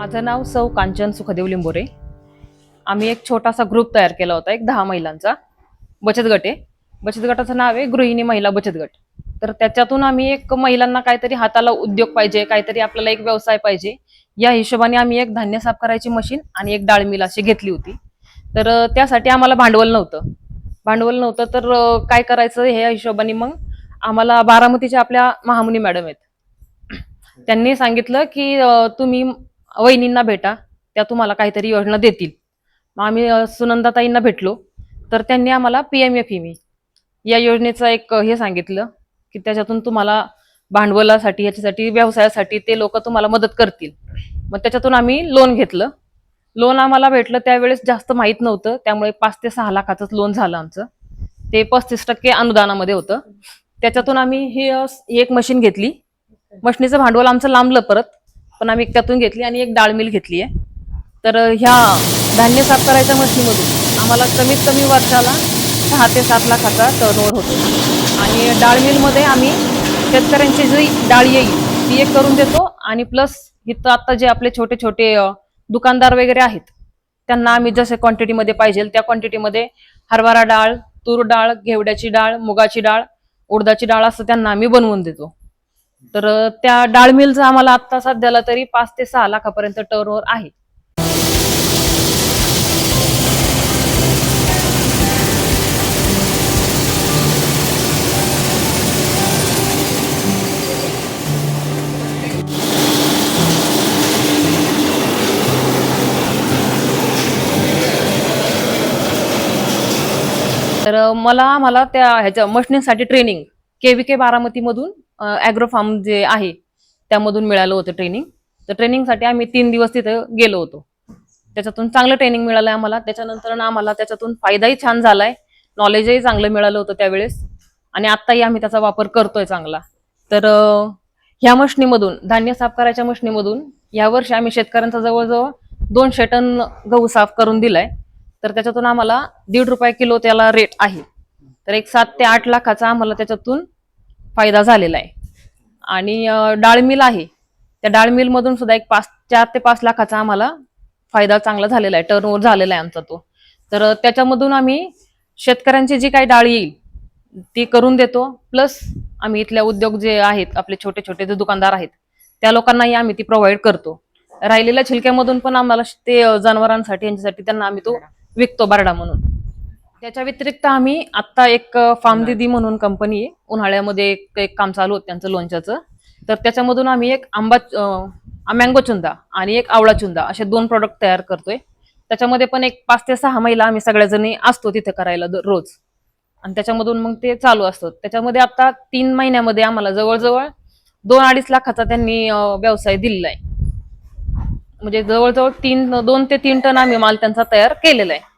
माझं नाव सौ कांचन सुखदेव लिंबोरे. आम्ही एक छोटासा ग्रुप तयार केला होता, एक 10 महिलांचा बचत गट आहे. बचत गटाचं नाव आहे गृहिणी महिला बचत गट. तर त्याच्यातून आम्ही एक महिलांना काहीतरी हाताला उद्योग पाहिजे, काहीतरी आपल्याला एक व्यवसाय पाहिजे, या हिशोबाने आम्ही एक धान्य साफ करायची मशीन आणि एक डाळ मिल अशी घेतली होती. तर त्यासाठी आम्हाला भांडवल नव्हतं तर काय करायचं ह्या हिशोबाने मग आम्हाला बारामतीच्या आपल्या महामुनी मॅडम आहेत, त्यांनी सांगितलं की तुम्ही वहिनींना भेटा, त्या तुम्हाला काहीतरी योजना देतील. मग आम्ही सुनंदाताईंना भेटलो, तर त्यांनी आम्हाला PMFME या योजनेचं एक हे सांगितलं की त्याच्यातून तुम्हाला भांडवलासाठी, याच्यासाठी, व्यवसायासाठी ते लोक तुम्हाला मदत करतील. मग त्याच्यातून आम्ही लोन घेतलं. लोन आम्हाला भेटलं त्यावेळेस जास्त माहीत नव्हतं, त्यामुळे 5 ते 6 लाखाचंच लोन झालं आमचं. ते 35% अनुदानामध्ये होतं. त्याच्यातून आम्ही ही एक मशीन घेतली. मशीनीचं भांडवल आमचं लांबलं परत, पण आम्ही त्यातून घेतली आणि एक डाळ मिल घेतली आहे. तर ह्या धान्य साफ करायच्या मशीनमधून आम्हाला कमीत कमी वर्षाला 6 ते 7 लाखाचा टर्नओव्हर होतो. आणि डाळ मिलमध्ये आम्ही शेतकऱ्यांची जी डाळ येईल ती एक करून देतो, आणि प्लस इथं आता जे आपले छोटे छोटे दुकानदार वगैरे आहेत त्यांना आम्ही जसे क्वांटिटीमध्ये पाहिजे त्या क्वांटिटीमध्ये हरभरा डाळ, तूर डाळ, घेवड्याची डाळ, मुगाची डाळ, उडदाची डाळ असं त्यांना आम्ही बनवून देतो. तर त्या डाळ मिलचं आम्हाला आता सध्याला तरी 5 ते 6 लाखापर्यंत टर्नओव्हर आहे. तर आम्हाला त्या ह्याच्या मशनीसाठी ट्रेनिंग KVK बारामतीमधून ॲग्रो फार्म जे आहे त्यामधून मिळालं होतं ट्रेनिंग. तर ट्रेनिंगसाठी आम्ही 3 दिवस तिथे गेलो होतो. त्याच्यातून चांगलं ट्रेनिंग मिळालंय आम्हाला. त्याच्यानंतर आम्हाला त्याच्यातून फायदाही छान झालाय, नॉलेजही चांगलं मिळालं होतं त्यावेळेस, आणि आत्ताही आम्ही त्याचा वापर करतोय चांगला. तर ह्या मशनीमधून, धान्य साफ करायच्या मशनीमधून यावर्षी आम्ही शेतकऱ्यांचा जवळजवळ 200 टन गहू साफ करून दिलाय. तर त्याच्यातून आम्हाला ₹1.5 किलो त्याला रेट आहे. तर एक 7 ते 8 लाखाचा आम्हाला त्याच्यातून फायदा झालेला आहे. आणि डाळ मिल आहे, त्या डाळ मिल मधून सुद्धा एक 4 ते 5 लाखाचा आम्हाला फायदा चांगला झालेला आहे, टर्नओव्हर झालेला आहे आमचा तो. तर त्याच्यामधून आम्ही शेतकऱ्यांची जी काही डाळ येईल ती करून देतो, प्लस आम्ही इथल्या उद्योग जे आहेत आपले छोटे छोटे जे दुकानदार आहेत त्या लोकांनाही आम्ही ती प्रोव्हाइड करतो. राहिलेल्या छिलक्यामधून पण आम्हाला ते जनावरांसाठी यांच्यासाठी त्यांना आम्ही तो विकतो बारडा म्हणून. त्याच्या व्यतिरिक्त आम्ही आता एक फार्म दिदी म्हणून कंपनी आहे, उन्हाळ्यामध्ये एक काम चालू होतं त्यांचं लोणच्याचं. तर त्याच्यामधून आम्ही एक मँगो चुंदा आणि एक आवळा चुंदा असे 2 प्रोडक्ट तयार करतोय. त्याच्यामध्ये पण एक 5 ते 6 महिला आम्ही सगळ्याजणी असतो तिथे करायला रोज, आणि त्याच्यामधून मग ते चालू असतं. त्याच्यामध्ये आता 3 महिन्यामध्ये आम्हाला जवळजवळ 2-2.5 लाखाचा त्यांनी व्यवसाय दिलेला आहे. म्हणजे जवळजवळ 2 ते 3 टन आम्ही माल त्यांचा तयार केलेला आहे.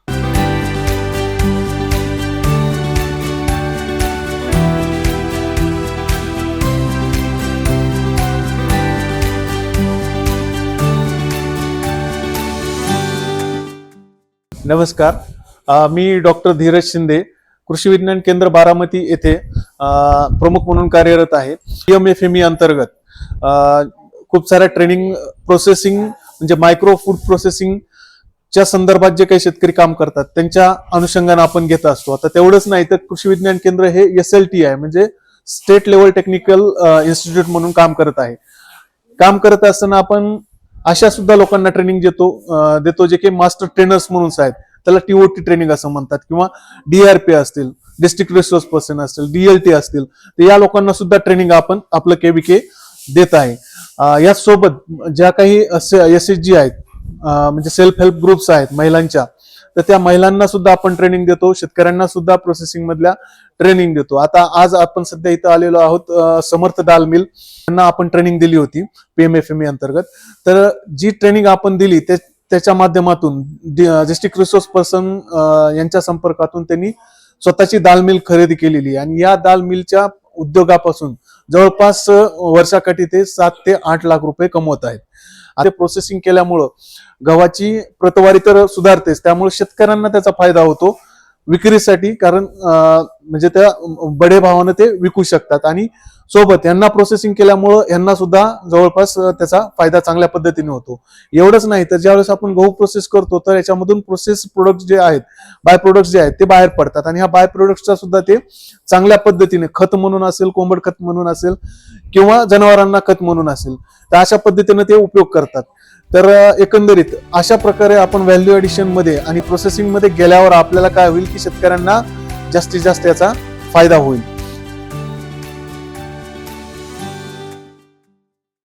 नमस्कार, मी डॉक्टर धीरज शिंदे, कृषी विज्ञान केंद्र बारामती येथे प्रमुख म्हणून कार्यरत आहे. PMFME अंतर्गत खूप साऱ्या ट्रेनिंग प्रोसेसिंग म्हणजे मायक्रो फूड प्रोसेसिंग च्या संदर्भात जे काही शेतकरी काम करतात त्यांच्या अनुषंगाने आपण घेत असतो. आता तेवढंच नाही तर कृषी विज्ञान केंद्र हे SLT आहे, म्हणजे स्टेट लेवल टेक्निकल इन्स्टिट्यूट म्हणून काम करत आहे. काम करत असताना आपण अशा सुद्धा लोकांना ट्रेनिंग देतो जे की मास्टर ट्रेनर्स म्हणून आहेत. त्याला TOT ट्रेनिंग असं म्हणतात, किंवा DRP असतील, डिस्ट्रिक्ट रिसोर्स पर्सन असतील, DLT असतील, तर या लोकांना सुद्धा ट्रेनिंग आपण आपलं KVK देत आहे. यासोबत ज्या काही SHG आहेत, म्हणजे सेल्फ हेल्प ग्रुप्स आहेत महिलांच्या, तर त्या महिलांना सुद्धा आपण ट्रेनिंग देतो, शेतकऱ्यांना सुद्धा प्रोसेसिंग मधल्या ट्रेनिंग देतो. आता आज आपण सध्या इथं आलेलो आहोत समर्थ दाल मिल, त्यांना आपण ट्रेनिंग दिली होती PMFME अंतर्गत. तर जी ट्रेनिंग आपण दिली त्याच्या माध्यमातून डिस्ट्रिक्ट रिसोर्स पर्सन यांच्या संपर्कातून त्यांनी स्वतःची दाल मिल खरेदी केलेली, आणि या दाल मिलच्या उद्योगापासून जवळपास वर्षाकाठी ते 7 ते 8 लाख रुपये कमवत आहेत. आता प्रोसेसिंग केल्यामुळं गव्हाची प्रतवारी तर सुधारतेच, त्यामुळे शेतकऱ्यांना त्याचा फायदा होतो, विक्रीसाठी, कारण म्हणजे त्या बडे भावानं ते विकू शकतात आणि सोबत यांना प्रोसेसिंग केल्यामुळं यांना सुद्धा जवळपास त्याचा फायदा चांगल्या पद्धतीने होतो. एवढंच नाही तर ज्यावेळेस आपण गहू प्रोसेस करतो तर याच्यामधून प्रोसेस प्रोडक्ट जे आहेत, बाय प्रोडक्ट्स जे आहेत ते बाहेर पडतात आणि ह्या बाय प्रोडक्ट्सचा सुद्धा ते चांगल्या पद्धतीने खत म्हणून असेल, कोंबड खत म्हणून असेल किंवा जनावरांना खत म्हणून असेल, तर अशा पद्धतीने ते उपयोग करतात. तर एकंदरीत अशा प्रकारे आपण व्हॅल्यू ऍडिशन मध्ये आणि प्रोसेसिंग मध्ये गेल्यावर आपल्याला काय होईल की शेतकऱ्यांना जास्तीत जास्त याचा फायदा होईल.